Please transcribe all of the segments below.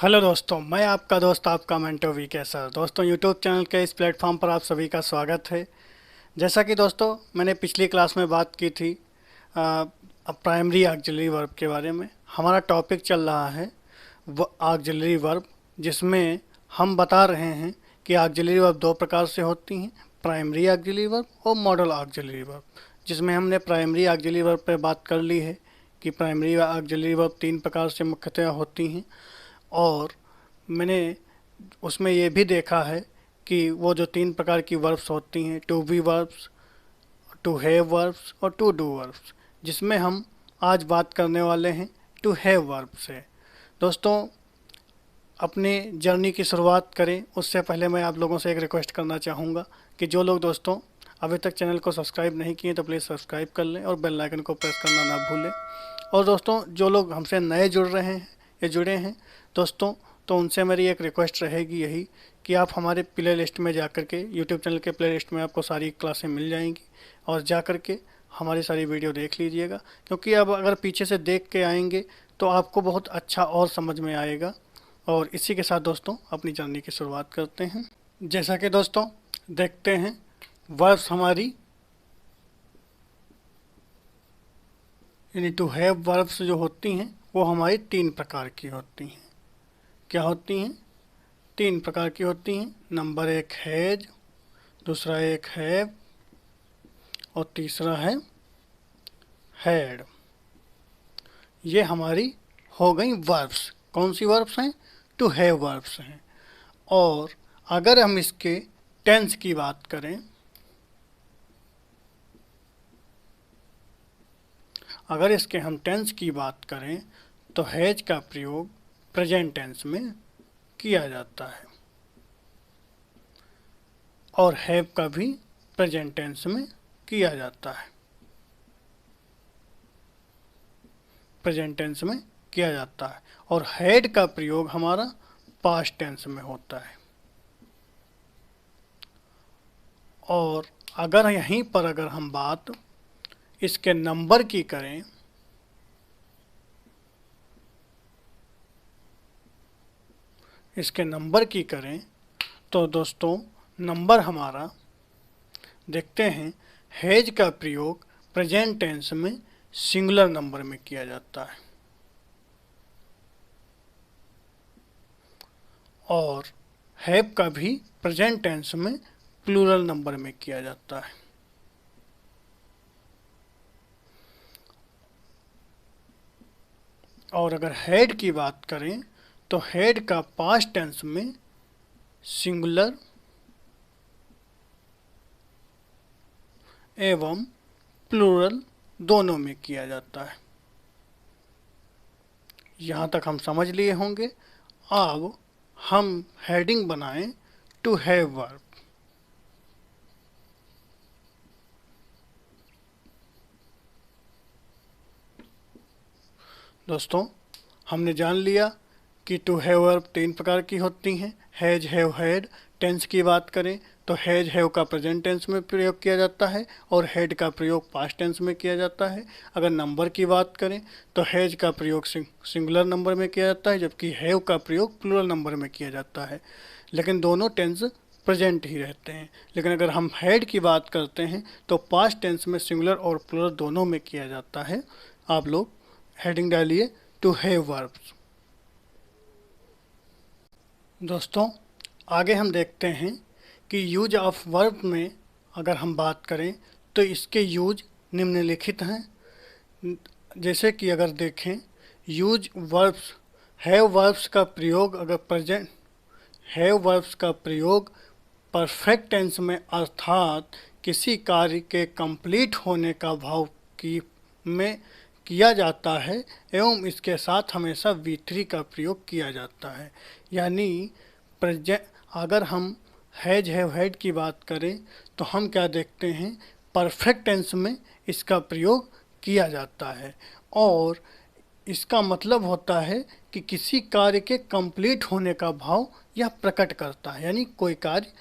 Hello दोस्तों, मैं आपका दोस्त आपका मेंटर वीके सर। दोस्तों, यूट्यूब चैनल के इस प्लेटफॉर्म पर आप सभी का स्वागत है। जैसा कि दोस्तों मैंने पिछली क्लास में बात की थी प्राइमरी ऑक्सिलरी वर्ब के बारे में। हमारा टॉपिक चल रहा है ऑक्सिलरी वर्ब, जिसमें हम बता रहे हैं कि ऑक्सिलरी वर्ब दो प्रकार से होती हैं, प्राइमरी ऑक्सिलरी वर्ब और मॉडल ऑक्सिलरी वर्ब। जिसमें हमने प्राइमरी ऑक्सिलरी वर्ब पे बात कर ली है कि प्राइमरी ऑक्सिलरी वर्ब तीन प्रकार से मुख्यतः होती हैं। और मैंने उसमें ये भी देखा है कि वो जो तीन प्रकार की वर्ब्स होती हैं, to be verbs, to have verbs और टू डू वर्ब्स, जिसमें हम आज बात करने वाले हैं टू हैव वर्ब से। दोस्तों, अपने जर्नी की शुरुआत करें उससे पहले मैं आप लोगों से एक रिक्वेस्ट करना चाहूँगा कि जो लोग दोस्तों अभी तक चैनल को सब्सक्राइब नहीं किए तो प्लीज़ सब्सक्राइब कर लें और बेल आइकन को प्रेस करना ना भूलें। और दोस्तों, जो लोग हमसे नए जुड़ रहे हैं या जुड़े हैं दोस्तों, तो उनसे मेरी एक रिक्वेस्ट रहेगी यही कि आप हमारे प्ले लिस्ट में जा कर के, यूट्यूब चैनल के प्ले लिस्ट में आपको सारी क्लासें मिल जाएंगी और जा कर के हमारी सारी वीडियो देख लीजिएगा। क्योंकि अब अगर पीछे से देख के आएंगे तो आपको बहुत अच्छा और समझ में आएगा। और इसी के साथ दोस्तों अपनी जर्नी की शुरुआत करते हैं। जैसा कि दोस्तों देखते हैं, वर्ब्स हमारी यानी टू हैव वर्ब्स जो होती हैं वो हमारी तीन प्रकार की होती हैं। क्या होती हैं? तीन प्रकार की होती हैं। नंबर एक हैज, दूसरा एक हैव और तीसरा है हैड। ये हमारी हो गई वर्ब्स। कौन सी वर्ब्स हैं? टू हैव वर्ब्स हैं। और अगर हम इसके टेंस की बात करें, अगर इसके हम टेंस की बात करें तो हैज का प्रयोग प्रेजेंट टेंस में किया जाता है और हैव का भी प्रेजेंट टेंस में किया जाता है। प्रेजेंट टेंस में किया जाता है और हैड का प्रयोग हमारा पास्ट टेंस में होता है। और अगर यहीं पर अगर हम बात इसके नंबर की करें, इसके नंबर की करें तो दोस्तों नंबर हमारा देखते हैं हैज का प्रयोग प्रेजेंट टेंस में सिंगुलर नंबर में किया जाता है और हैव का भी प्रेजेंट टेंस में प्लूरल नंबर में किया जाता है। और अगर हैड की बात करें तो हैड का पास्ट टेंस में सिंगुलर एवं प्लूरल दोनों में किया जाता है। यहाँ तक हम समझ लिए होंगे। अब हम हेडिंग बनाएं टू हैव वर्ब। दोस्तों, हमने जान लिया कि टू हैव वर्ब तीन प्रकार की होती हैं, हैज, हैव, हैड। टेंस की बात करें तो हैज, हैव का प्रेजेंट टेंस में प्रयोग किया जाता है और हैड का प्रयोग पास्ट टेंस में किया जाता है। अगर नंबर की बात करें तो हैज का प्रयोग सिंगुलर नंबर में किया जाता है, जबकि हैव का प्रयोग प्लूरल नंबर में किया जाता है। लेकिन दोनों टेंस प्रेजेंट ही रहते हैं। लेकिन अगर हम हैड की बात करते हैं तो पास्ट टेंस में सिंगुलर और प्लूरल दोनों में किया जाता है। आप लोग हेडिंग डालिए टू हैव वर्ब्स। दोस्तों, आगे हम देखते हैं कि यूज ऑफ वर्ब में अगर हम बात करें तो इसके यूज निम्नलिखित हैं। जैसे कि अगर देखें, यूज वर्ब्स, हैव वर्ब्स का प्रयोग अगर प्रेजेंट, हैव वर्ब्स का प्रयोग परफेक्ट टेंस में अर्थात किसी कार्य के कंप्लीट होने का भाव की में किया जाता है एवं इसके साथ हमेशा V3 का प्रयोग किया जाता है। यानी प्रेजेंट, अगर हम हैज, हैव, हैड की बात करें तो हम क्या देखते हैं, परफेक्ट टेंस में इसका प्रयोग किया जाता है और इसका मतलब होता है कि किसी कार्य के कंप्लीट होने का भाव यह प्रकट करता है। यानी कोई कार्य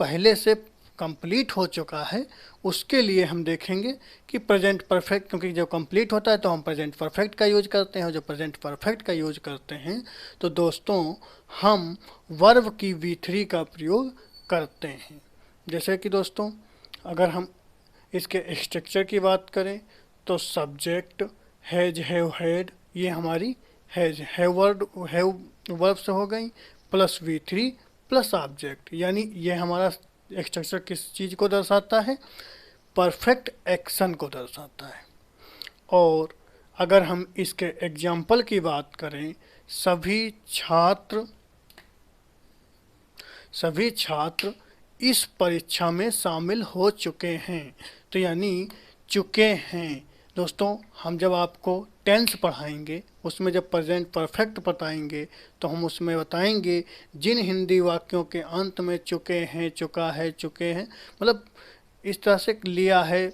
पहले से कंप्लीट हो चुका है उसके लिए हम देखेंगे कि प्रेजेंट परफेक्ट, क्योंकि जब कंप्लीट होता है तो हम प्रेजेंट परफेक्ट का यूज करते हैं, और जब प्रेजेंट परफेक्ट का यूज करते हैं तो दोस्तों हम वर्ब की V3 का प्रयोग करते हैं। जैसे कि दोस्तों अगर हम इसके स्ट्रक्चर की बात करें तो सब्जेक्ट, हैज, हैव, हैड, ये हमारी हैव वर्ब से हो गई, प्लस V3 प्लस ऑब्जेक्ट, यानी ये हमारा स्ट्रक्चर किस चीज़ को दर्शाता है? परफेक्ट एक्शन को दर्शाता है। और अगर हम इसके एग्जाम्पल की बात करें, सभी छात्र इस परीक्षा में शामिल हो चुके हैं, तो यानी चुके हैं। दोस्तों हम जब आपको टेंस पढ़ाएंगे उसमें जब प्रेजेंट परफेक्ट बताएंगे तो हम उसमें बताएंगे जिन हिंदी वाक्यों के अंत में चुके हैं, चुका है, चुके हैं, मतलब इस तरह से लिया है,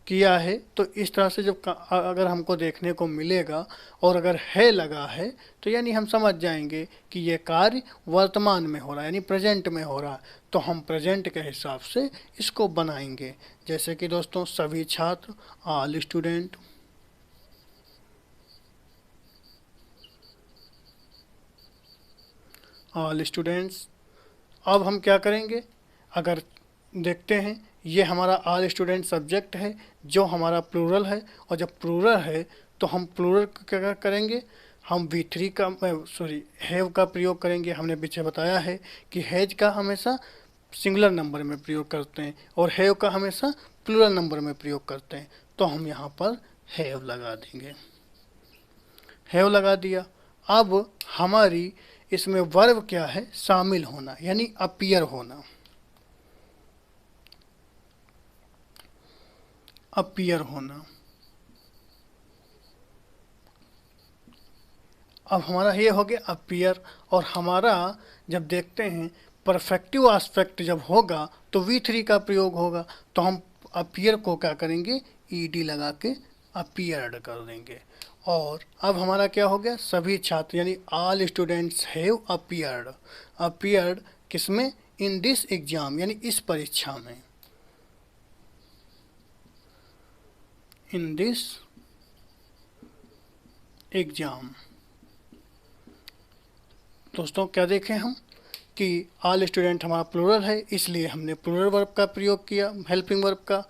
किया है, तो इस तरह से जब अगर हमको देखने को मिलेगा और अगर है लगा है तो यानी हम समझ जाएंगे कि ये कार्य वर्तमान में हो रहा है, यानी प्रेजेंट में हो रहा है, तो हम प्रेजेंट के हिसाब से इसको बनाएंगे। जैसे कि दोस्तों सभी छात्र, ऑल स्टूडेंट, ऑल स्टूडेंट्स। अब हम क्या करेंगे, अगर देखते हैं ये हमारा ऑल स्टूडेंट सब्जेक्ट है जो हमारा प्लूरल है, और जब प्लूरल है तो हम प्लूरल क्या करेंगे, हम V3 का हैव का प्रयोग करेंगे। हमने पीछे बताया है कि हैज का हमेशा सिंगुलर नंबर में प्रयोग करते हैं और हैव का हमेशा प्लूरल नंबर में प्रयोग करते हैं, तो हम यहाँ पर हैव लगा देंगे, हैव लगा दिया। अब हमारी इसमें वर्ब क्या है, शामिल होना, यानी अपीयर होना, अपीयर होना। अब हमारा ये हो गया अपीयर, और हमारा जब देखते हैं परफेक्टिव एस्पेक्ट जब होगा तो V3 का प्रयोग होगा, तो हम अपीयर को क्या करेंगे, ED लगा के अपीयर्ड कर देंगे। और अब हमारा क्या हो गया, सभी छात्र यानी all students have appeared, appeared किसमें, इन दिस एग्जाम, यानी इस परीक्षा में, इन दिस एग्जाम। दोस्तों क्या देखें हम कि ऑल स्टूडेंट हमारा प्लूरल है, इसलिए हमने प्लूरल वर्ब का प्रयोग किया, हेल्पिंग वर्ब का।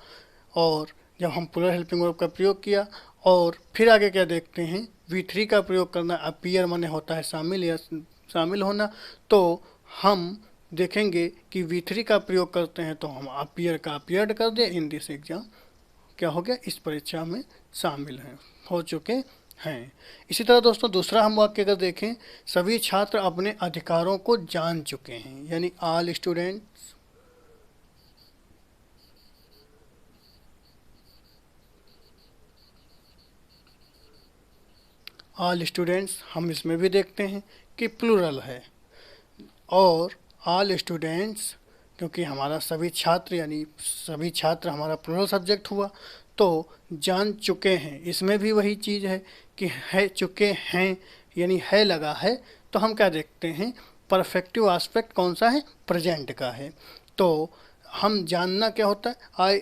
और जब हम प्लूरल हेल्पिंग वर्ब का प्रयोग किया और फिर आगे क्या देखते हैं, V3 का प्रयोग करना, अपीयर माने होता है शामिल या शामिल होना, तो हम देखेंगे कि V3 का प्रयोग करते हैं तो हम अपीयर का अपीयर्ड कर दें, इन दिस एग्जाम क्या हो गया, इस परीक्षा में शामिल हैं, हो चुके हैं। इसी तरह दोस्तों दूसरा हम वाक्य अगर देखें, सभी छात्र अपने अधिकारों को जान चुके हैं, यानी ऑल स्टूडेंट्स, ऑल स्टूडेंट्स, हम इसमें भी देखते हैं कि प्लूरल है, और ऑल स्टूडेंट्स क्योंकि हमारा सभी छात्र यानी सभी छात्र हमारा प्लूरल सब्जेक्ट हुआ, तो जान चुके हैं, इसमें भी वही चीज़ है कि है चुके हैं, यानी है लगा है, तो हम क्या देखते हैं, परफेक्टिव एस्पेक्ट कौन सा है, प्रेजेंट का है, तो हम जानना क्या होता है, आई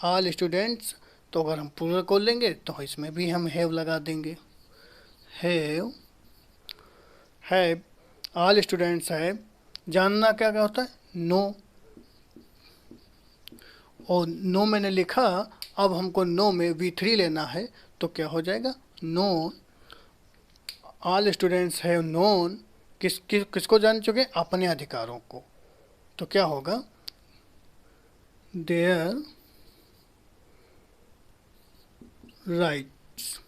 ऑल स्टूडेंट्स, तो अगर हम प्लूरल को लेंगे तो इसमें भी हम हैव लगा देंगे, हैव ऑल स्टूडेंट्स हैव। जानना क्या क्या होता है, नो, और नो मैंने लिखा, अब हमको नो में V3 लेना है, तो क्या हो जाएगा, no, all students have known, किसको जान चुके, अपने अधिकारों को, तो क्या होगा, देयर राइट्स,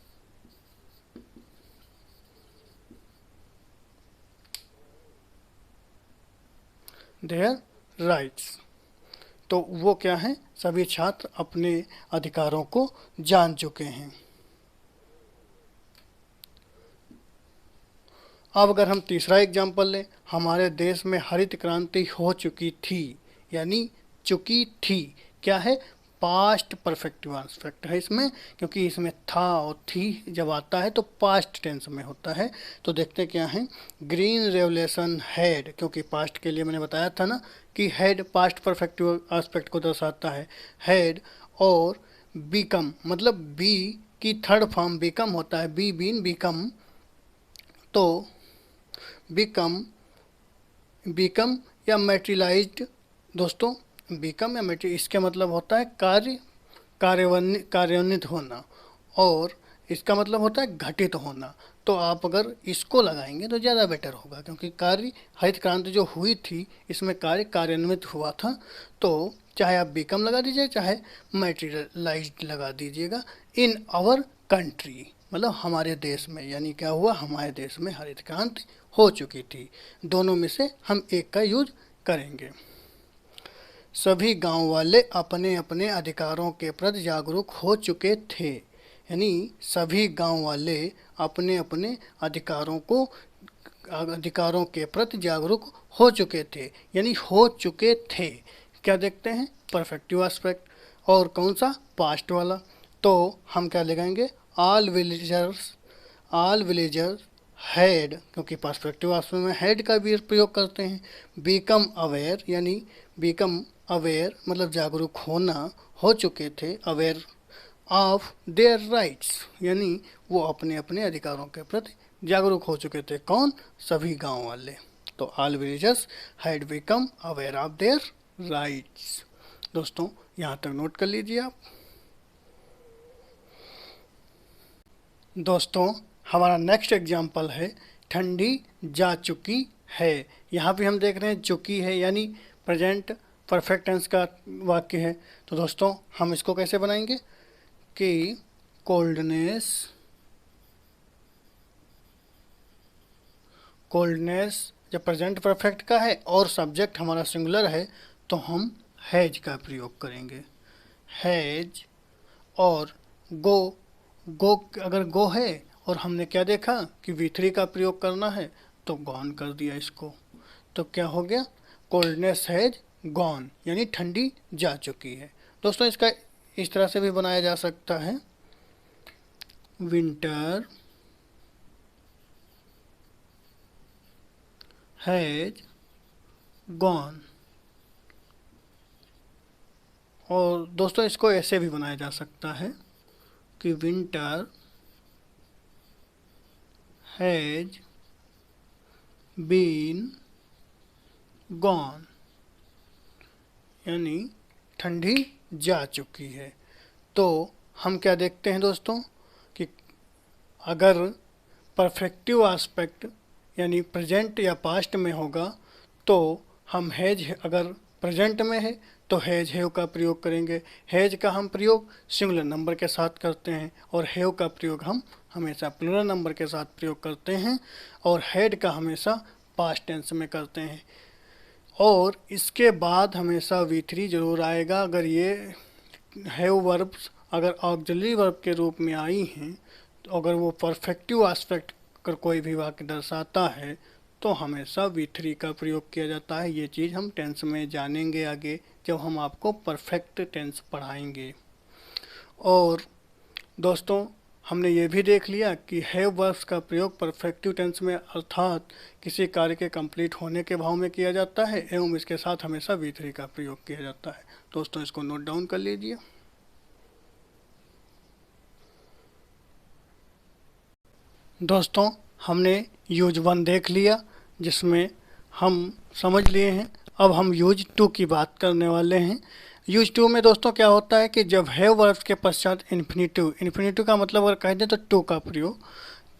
देयर राइट्स। तो वो क्या है, सभी छात्र अपने अधिकारों को जान चुके हैं। अब अगर हम तीसरा एग्जाम्पल लें, हमारे देश में हरित क्रांति हो चुकी थी, यानी चुकी थी क्या है, पास्ट परफेक्टिव एस्पेक्ट है इसमें, क्योंकि इसमें था और थी जब आता है तो पास्ट टेंस में होता है। तो देखते क्या है, ग्रीन रेवलेशन हैड, क्योंकि पास्ट के लिए मैंने बताया था ना कि हैड पास्ट परफेक्टिव एस्पेक्ट को दर्शाता है, हैड। और बीकम मतलब बी की थर्ड फॉर्म बिकम होता है, बी बीन बिकम, तो बिकम बिकम या मेटेरियलाइज्ड दोस्तों, बिकम या मेटेरियल इसके मतलब होता है कार्यान्वित होना, और इसका मतलब होता है घटित होना। तो आप अगर इसको लगाएंगे तो ज़्यादा बेटर होगा, क्योंकि कार्य हरित क्रांति जो हुई थी इसमें कार्य कार्यान्वित हुआ था। तो चाहे आप बिकम लगा दीजिए चाहे मेटेरियलाइज्ड लगा दीजिएगा। इन आवर कंट्री मतलब हमारे देश में, यानी क्या हुआ, हमारे देश में हरित क्रांति हो चुकी थी। दोनों में से हम एक का यूज करेंगे। सभी गांव वाले अपने अपने अधिकारों के प्रति जागरूक हो चुके थे, यानी सभी गांव वाले अपने अपने अधिकारों के प्रति जागरूक हो चुके थे, यानी हो चुके थे। क्या देखते हैं, परफेक्टिव एस्पेक्ट, और कौन सा, पास्ट वाला। तो हम क्या लगाएंगे, ऑल विलेजर्स हैड, क्योंकि पर्सपेक्टिव एस्पेक्ट में हैड का भी प्रयोग करते हैं। बिकम अवेयर, यानी बिकम अवेयर मतलब जागरूक होना, हो चुके थे, अवेयर ऑफ देयर राइट्स, यानी वो अपने अपने अधिकारों के प्रति जागरूक हो चुके थे। कौन, सभी गांव वाले। तो all villagers had become aware of their rights. दोस्तों यहाँ तक नोट कर लीजिए आप। दोस्तों हमारा नेक्स्ट एग्जाम्पल है ठंडी जा चुकी है। यहाँ पे हम देख रहे हैं चुकी है, यानी प्रेजेंट परफेक्ट टेंस का वाक्य है। तो दोस्तों हम इसको कैसे बनाएंगे कि कोल्डनेस जब प्रेजेंट परफेक्ट का है और सब्जेक्ट हमारा सिंगुलर है तो हम हैज का प्रयोग करेंगे, हैज। और गो अगर गो है और हमने क्या देखा कि V3 का प्रयोग करना है तो गॉन कर दिया इसको, तो क्या हो गया, कोल्डनेस हैज गॉन, यानी ठंडी जा चुकी है। दोस्तों इसका इस तरह से भी बनाया जा सकता है, विंटर हैज गॉन। और दोस्तों इसको ऐसे भी बनाया जा सकता है कि विंटर हैज बीन गॉन, यानी ठंडी जा चुकी है। तो हम क्या देखते हैं दोस्तों कि अगर परफेक्टिव एस्पेक्ट यानी प्रेजेंट या पास्ट में होगा तो हम हैज, अगर प्रेजेंट में है तो हैज हैव का प्रयोग करेंगे। हैज का हम प्रयोग सिंगुलर नंबर के साथ करते हैं और हैव का प्रयोग हम हमेशा प्लूरल नंबर के साथ प्रयोग करते हैं, और हैड का हमेशा पास्ट टेंस में करते हैं। और इसके बाद हमेशा V3 जरूर आएगा। अगर ये हैव वर्ब्स अगर ऑक्सिलरी वर्ब के रूप में आई हैं, तो अगर वो परफेक्टिव एस्पेक्ट अगर कोई भी वाक्य दर्शाता है तो हमेशा V3 का प्रयोग किया जाता है। ये चीज़ हम टेंस में जानेंगे आगे जब हम आपको परफेक्ट टेंस पढ़ाएंगे। और दोस्तों हमने ये भी देख लिया कि हैव वर्ब्स का प्रयोग परफेक्टिव टेंस में अर्थात किसी कार्य के कंप्लीट होने के भाव में किया जाता है एवं इसके साथ हमेशा V3 का प्रयोग किया जाता है। दोस्तों इसको नोट डाउन कर लीजिए। दोस्तों हमने यूज 1 देख लिया जिसमें हम समझ लिए हैं। अब हम यूज 2 की बात करने वाले हैं। यूज 2 में दोस्तों क्या होता है कि जब हैव वर्ब्स के पश्चात इन्फिनेटिव का मतलब अगर कह दें तो टू का प्रयोग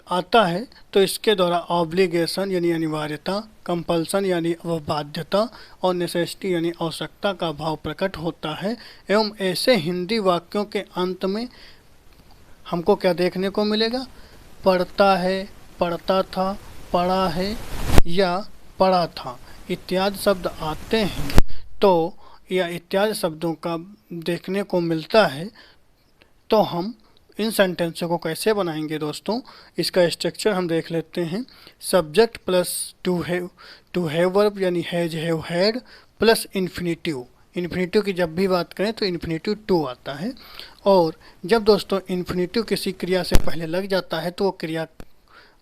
आता है तो इसके द्वारा ऑब्लिगेशन यानी अनिवार्यता, कंपल्सन यानी बाध्यता और नेसेसिटी यानी आवश्यकता का भाव प्रकट होता है। एवं ऐसे हिंदी वाक्यों के अंत में हमको क्या देखने को मिलेगा, पढ़ता है, पढ़ता था, पढ़ा है या पढ़ा था इत्यादि शब्द आते हैं तो या इत्यादि शब्दों का देखने को मिलता है। तो हम इन सेंटेंसों को कैसे बनाएंगे दोस्तों, इसका स्ट्रक्चर हम देख लेते हैं। Subject plus to have verb यानी has have had plus infinitive. Infinitive की जब भी बात करें तो इन्फिनेटिव टू आता है। और जब दोस्तों इन्फिनेटिव किसी क्रिया से पहले लग जाता है तो वो क्रिया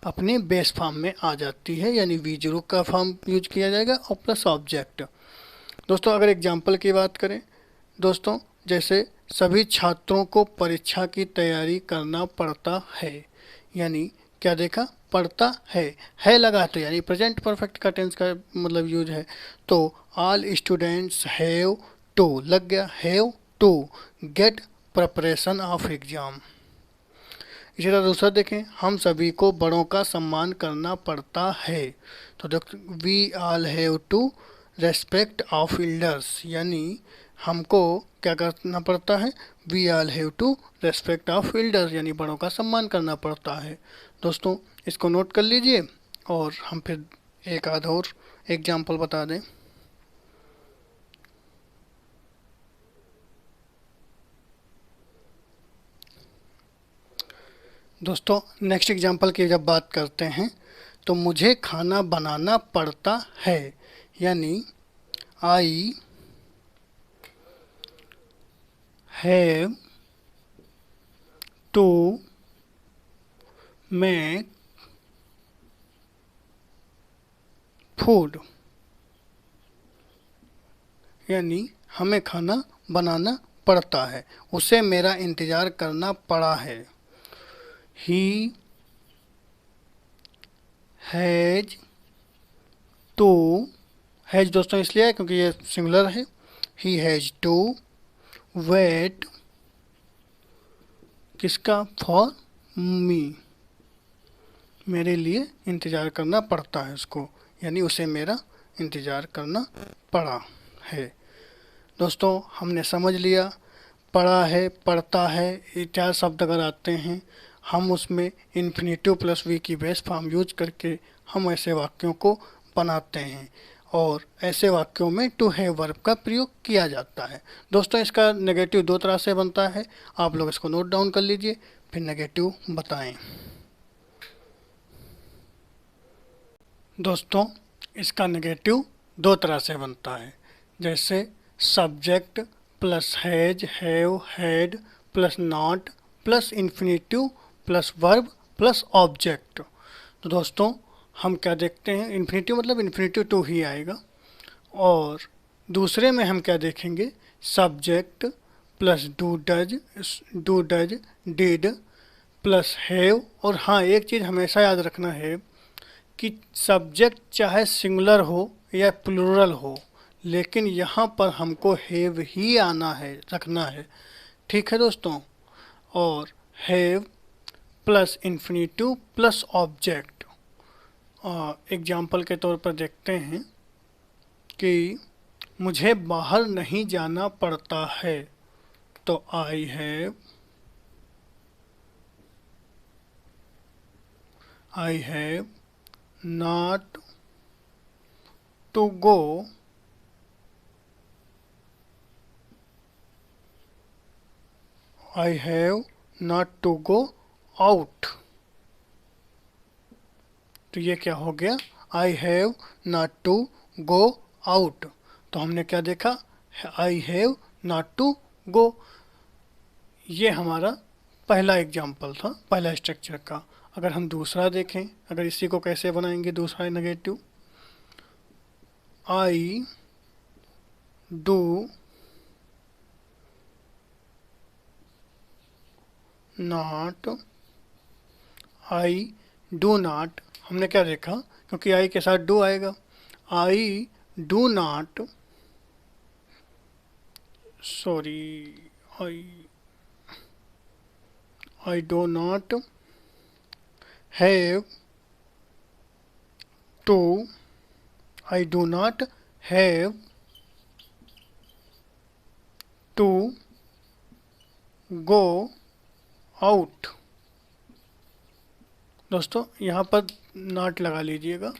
अपने बेस फॉर्म में आ जाती है, यानी V0 का फॉर्म यूज किया जाएगा और प्लस ऑब्जेक्ट। दोस्तों अगर एग्जाम्पल की बात करें दोस्तों, जैसे सभी छात्रों को परीक्षा की तैयारी करना पड़ता है, यानी क्या देखा, पड़ता है लगा तो यानी प्रेजेंट परफेक्ट का टेंस का मतलब यूज है। तो ऑल स्टूडेंट्स हैव टू लग गया, have to get preparation of exam. इसी तरह दूसरा देखें, हम सभी को बड़ों का सम्मान करना पड़ता है। तो देखो we all have to respect of elders, यानी हमको क्या करना पड़ता है, we all have to respect of elders, यानी बड़ों का सम्मान करना पड़ता है। दोस्तों इसको नोट कर लीजिए और हम फिर एक आध और एग्जाम्पल बता दें। दोस्तों नेक्स्ट एग्जाम्पल की जब बात करते हैं तो मुझे खाना बनाना पड़ता है, यानी I have to make food, यानी हमें खाना बनाना पड़ता है, उसे मेरा इंतज़ार करना पड़ा है। ही हैज टू, हैज दोस्तों इसलिए है क्योंकि ये सिंगुलर है, ही हैज टू वेट, किसका, फॉर मी, मेरे लिए इंतज़ार करना पड़ता है उसको, यानी उसे मेरा इंतज़ार करना पड़ा है। दोस्तों हमने समझ लिया, पढ़ा है, पढ़ता है, ये चार शब्द अगर आते हैं हम उसमें इन्फिनेटिव प्लस वी की बेस फॉर्म यूज करके हम ऐसे वाक्यों को बनाते हैं और ऐसे वाक्यों में टू हैव वर्ब का प्रयोग किया जाता है। दोस्तों इसका नेगेटिव दो तरह से बनता है, आप लोग इसको नोट डाउन कर लीजिए फिर नेगेटिव बताएं। दोस्तों इसका नेगेटिव दो तरह से बनता है, जैसे subject plus has, have, had plus not plus infinitive plus verb plus object. तो दोस्तों हम क्या देखते हैं, इन्फिनेटिव मतलब इन्फिनेटिव टू ही आएगा। और दूसरे में हम क्या देखेंगे, subject plus do does did plus have. और हाँ एक चीज़ हमेशा याद रखना है कि सब्जेक्ट चाहे सिंगुलर हो या प्लूरल हो, लेकिन यहाँ पर हमको हैव ही आना है, रखना है, ठीक है दोस्तों। और have plus infinitive plus object. Example के तौर पर देखते हैं कि मुझे बाहर नहीं जाना पड़ता है, तो I have not to go I have not to go out। तो ये क्या हो गया, I have not to go out। तो हमने क्या देखा, I have not to go। ये हमारा पहला एग्जाम्पल था, पहला स्ट्रक्चर का। अगर हम दूसरा देखें, अगर इसी को कैसे बनाएंगे दूसरा नेगेटिव, I do नॉट, आई डू नॉट, हमने क्या देखा, क्योंकि आई के साथ डू आएगा, I do not, sorry I do not have to, I do not have to go out. दोस्तों यहाँ पर नॉट लगा लीजिएगा।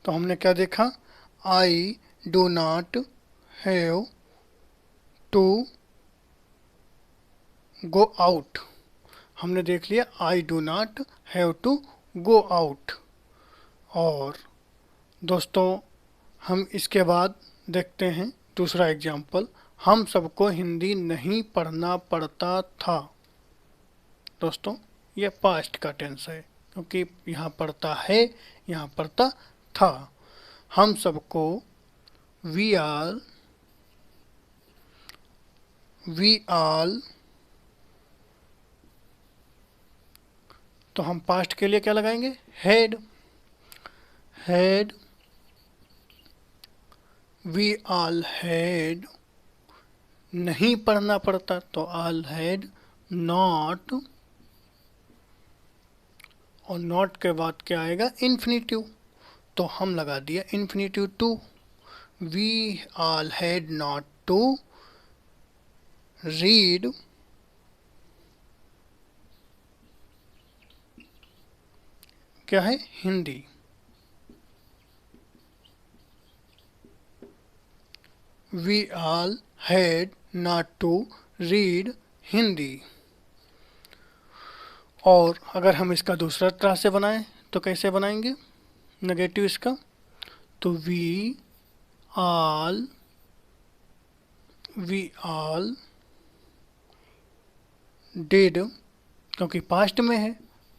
तो हमने क्या देखा, I do not have to go out, हमने देख लिया I do not have to go out. और दोस्तों हम इसके बाद देखते हैं दूसरा एग्जाम्पल, हम सबको हिंदी नहीं पढ़ना पड़ता था। दोस्तों ये पास्ट का टेंस है क्योंकि यहाँ पढ़ता है, यहाँ पढ़ता था। हम सबको वी आल, तो हम पास्ट के लिए क्या लगाएंगे, हैड। वी आल हैड, नहीं पढ़ना पड़ता तो आल हैड नॉट, और नॉट के बाद क्या आएगा, इन्फिनेटिव, तो हम लगा दिया infinitive to. We all had not to read क्या है, Hindi. We all had not to read Hindi. और अगर हम इसका दूसरा तरह से बनाएं तो कैसे बनाएंगे नेगेटिव इसका, तो वी आल डिड, क्योंकि पास्ट में है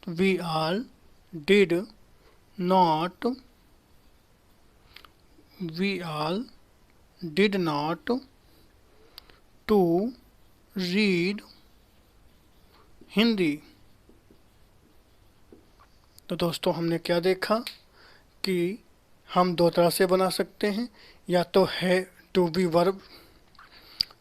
तो we all did not, we all did not to read Hindi. तो दोस्तों हमने क्या देखा कि हम दो तरह से बना सकते हैं, या तो है to be verb,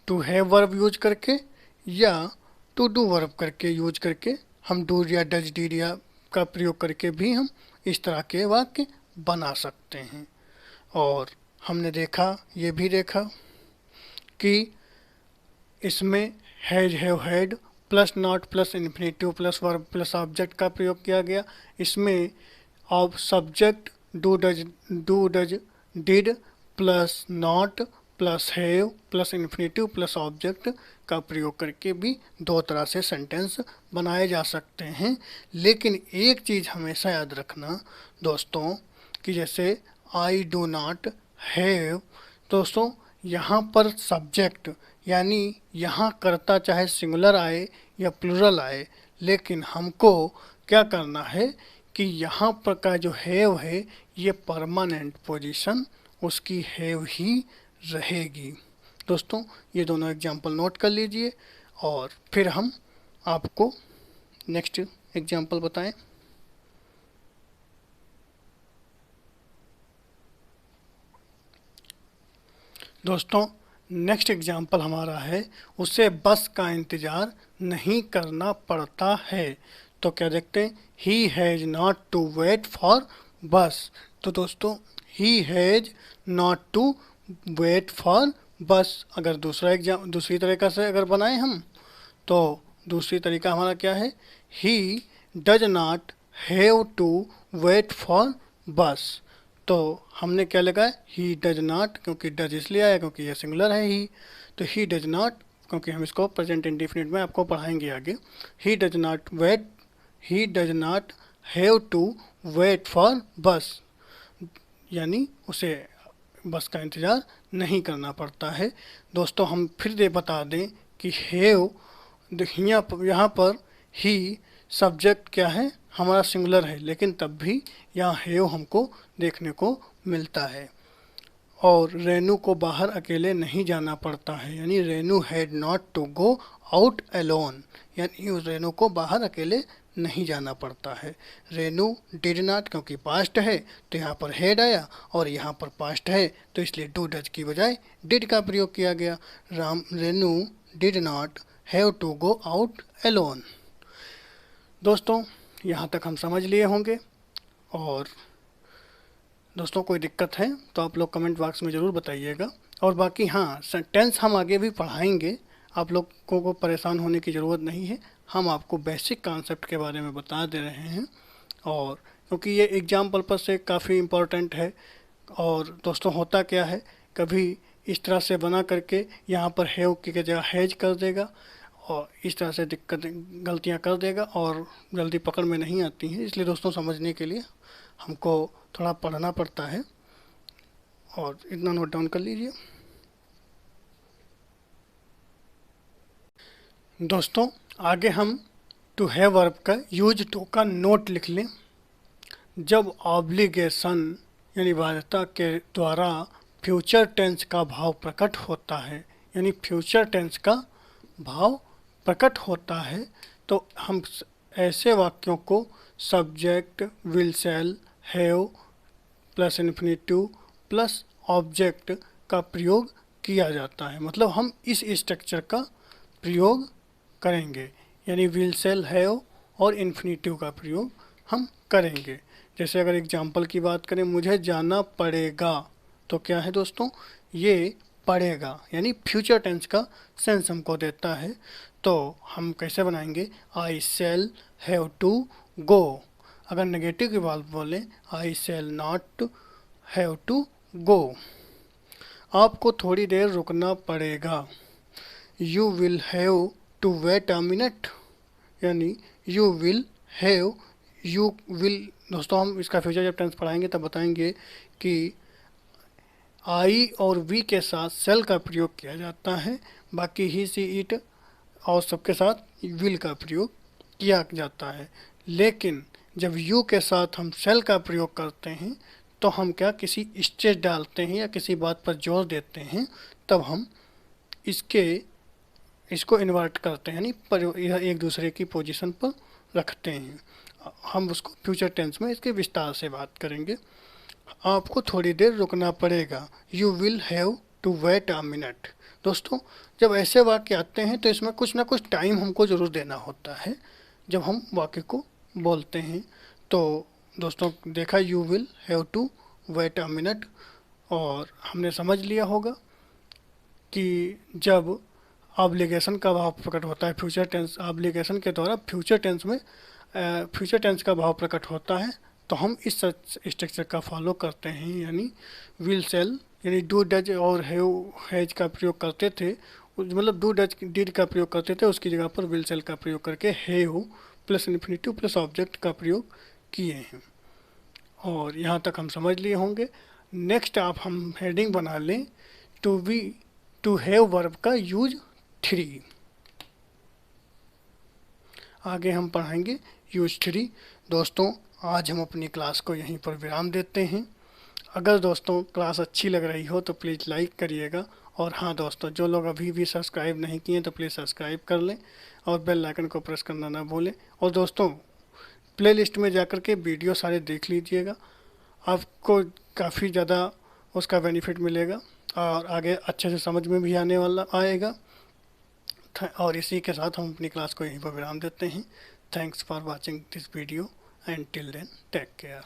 to have verb use करके, या टू डू वर्ब करके यूज करके, हम डू या डज डीड या का प्रयोग करके भी हम इस तरह के वाक्य बना सकते हैं। और हमने देखा, ये भी देखा कि इसमें has have had plus not plus infinitive plus verb plus object का प्रयोग किया गया। इसमें ऑब subject do does did plus not plus have plus infinitive plus object का प्रयोग करके भी दो तरह से सेंटेंस बनाए जा सकते हैं। लेकिन एक चीज़ हमेशा याद रखना दोस्तों कि जैसे आई डू नॉट हैव, दोस्तों यहाँ पर सब्जेक्ट यानी यहाँ करता चाहे सिंगुलर आए या प्लूरल आए, लेकिन हमको क्या करना है कि यहाँ पर का जो हैव है ये परमानेंट पोजीशन उसकी हैव ही रहेगी। दोस्तों ये दोनों एग्जाम्पल नोट कर लीजिए और फिर हम आपको नेक्स्ट एग्जाम्पल बताएं। दोस्तों नेक्स्ट एग्जाम्पल हमारा है, उसे बस का इंतज़ार नहीं करना पड़ता है। तो क्या देखते हैं, he has not to wait for bus. तो दोस्तों he has not to wait for bus, अगर दूसरी तरीका से अगर बनाएं हम तो दूसरी तरीका हमारा क्या है, he does not have to wait for bus. तो हमने क्या लगाया, ही डज नॉट, क्योंकि डज इसलिए आया क्योंकि यह सिंगुलर है ही, तो ही डज नॉट, क्योंकि हम इसको प्रेजेंट इंडेफिनिट में आपको पढ़ाएंगे आगे। He does not have to wait for bus, यानी उसे बस का इंतज़ार नहीं करना पड़ता है। दोस्तों हम फिर से बता दें कि हैव यहाँ पर ही सब्जेक्ट क्या है, हमारा सिंगुलर है, लेकिन तब भी यहाँ हैव हमको देखने को मिलता है। और रेनू को बाहर अकेले नहीं जाना पड़ता है, यानी Renu had not to go out alone, यानी उस रेनू को बाहर अकेले नहीं जाना पड़ता है। रेनू डिड नॉट, क्योंकि पास्ट है तो यहाँ पर हैड आया, और यहाँ पर पास्ट है तो इसलिए डू डज की बजाय डिड का प्रयोग किया गया। Renu did not have to go out alone. दोस्तों यहाँ तक हम समझ लिए होंगे, और दोस्तों कोई दिक्कत है तो आप लोग कमेंट बॉक्स में ज़रूर बताइएगा। और बाकी हाँ, टेंस हम आगे भी पढ़ाएंगे, आप लोगों को परेशान होने की ज़रूरत नहीं है, हम आपको बेसिक कॉन्सेप्ट के बारे में बता दे रहे हैं। और क्योंकि ये एग्ज़ाम पर्पज़ से काफ़ी इम्पोर्टेंट है। और दोस्तों होता क्या है, कभी इस तरह से बना करके यहाँ पर हैव की जगह हैज कर देगा, और इस तरह से दिक्कत गलतियां कर देगा और जल्दी पकड़ में नहीं आती हैं। इसलिए दोस्तों समझने के लिए हमको थोड़ा पढ़ना पड़ता है, और इतना नोट डाउन कर लीजिए। दोस्तों आगे हम टू हैव वर्ब का यूज टू का नोट लिख लें। जब ऑब्लिगेशन यानी बाध्यता के द्वारा फ्यूचर टेंस का भाव प्रकट होता है, यानी फ्यूचर टेंस का भाव प्रकट होता है, तो हम ऐसे वाक्यों को subject, will, shall, have plus infinitive plus object का प्रयोग किया जाता है। मतलब हम इस स्ट्रक्चर का प्रयोग करेंगे, यानी विल, शैल, हैव और इन्फिनेटिव का प्रयोग हम करेंगे। जैसे अगर एग्जाम्पल की बात करें, मुझे जाना पड़ेगा, तो क्या है दोस्तों, ये पड़ेगा यानी फ्यूचर टेंस का सेंस हमको देता है। तो हम कैसे बनाएंगे, आई शैल हैव टू गो। अगर नेगेटिव की बात बोलें, I shall not have to go. आपको थोड़ी देर रुकना पड़ेगा, you will have to wait a minute, यानी you will have, you will. दोस्तों हम इसका फ्यूचर जब टेंस पढ़ाएंगे तब बताएंगे कि आई और वी के साथ सेल का प्रयोग किया जाता है, बाकी ही, सी, इट और सबके साथ विल का प्रयोग किया जाता है। लेकिन जब यू के साथ हम सेल का प्रयोग करते हैं तो हम क्या किसी स्ट्रेस डालते हैं या किसी बात पर जोर देते हैं, तब हम इसको इन्वर्ट करते हैं, यानी पर यह एक दूसरे की पोजीशन पर रखते हैं। हम उसको फ्यूचर टेंस में इसके विस्तार से बात करेंगे। आपको थोड़ी देर रुकना पड़ेगा, you will have to wait a minute. दोस्तों जब ऐसे वाक्य आते हैं तो इसमें कुछ ना कुछ टाइम हमको ज़रूर देना होता है जब हम वाक्य को बोलते हैं। तो दोस्तों देखा, you will have to wait a minute, और हमने समझ लिया होगा कि जब ऑब्लिगेशन का भाव प्रकट होता है, फ्यूचर टेंस ऑब्लिगेशन के द्वारा फ्यूचर टेंस का भाव प्रकट होता है, तो हम इस स्ट्रक्चर का फॉलो करते हैं, यानी विल, शैल, यानी डू, डज और हैव, हैज का प्रयोग करते थे, मतलब डू, डज, डिड का प्रयोग करते थे, उसकी जगह पर विल, शैल का प्रयोग करके have plus infinitive plus object का प्रयोग किए हैं। और यहाँ तक हम समझ लिए होंगे। नेक्स्ट हम हेडिंग बना लें, टू हैव वर्ब का यूज 3। आगे हम पढ़ाएंगे यूज 3। दोस्तों आज हम अपनी क्लास को यहीं पर विराम देते हैं। अगर दोस्तों क्लास अच्छी लग रही हो तो प्लीज़ लाइक करिएगा, और हाँ दोस्तों, जो लोग अभी भी सब्सक्राइब नहीं किए तो प्लीज़ सब्सक्राइब कर लें और बेल आइकन को प्रेस करना ना भूलें। और दोस्तों प्लेलिस्ट में जाकर के वीडियो सारे देख लीजिएगा, आपको काफ़ी ज़्यादा उसका बेनिफिट मिलेगा और आगे अच्छे से समझ में भी आने वाला आएगा। और इसी के साथ हम अपनी क्लास को यहीं पर विराम देते हैं। Thanks for watching this video and till then take care.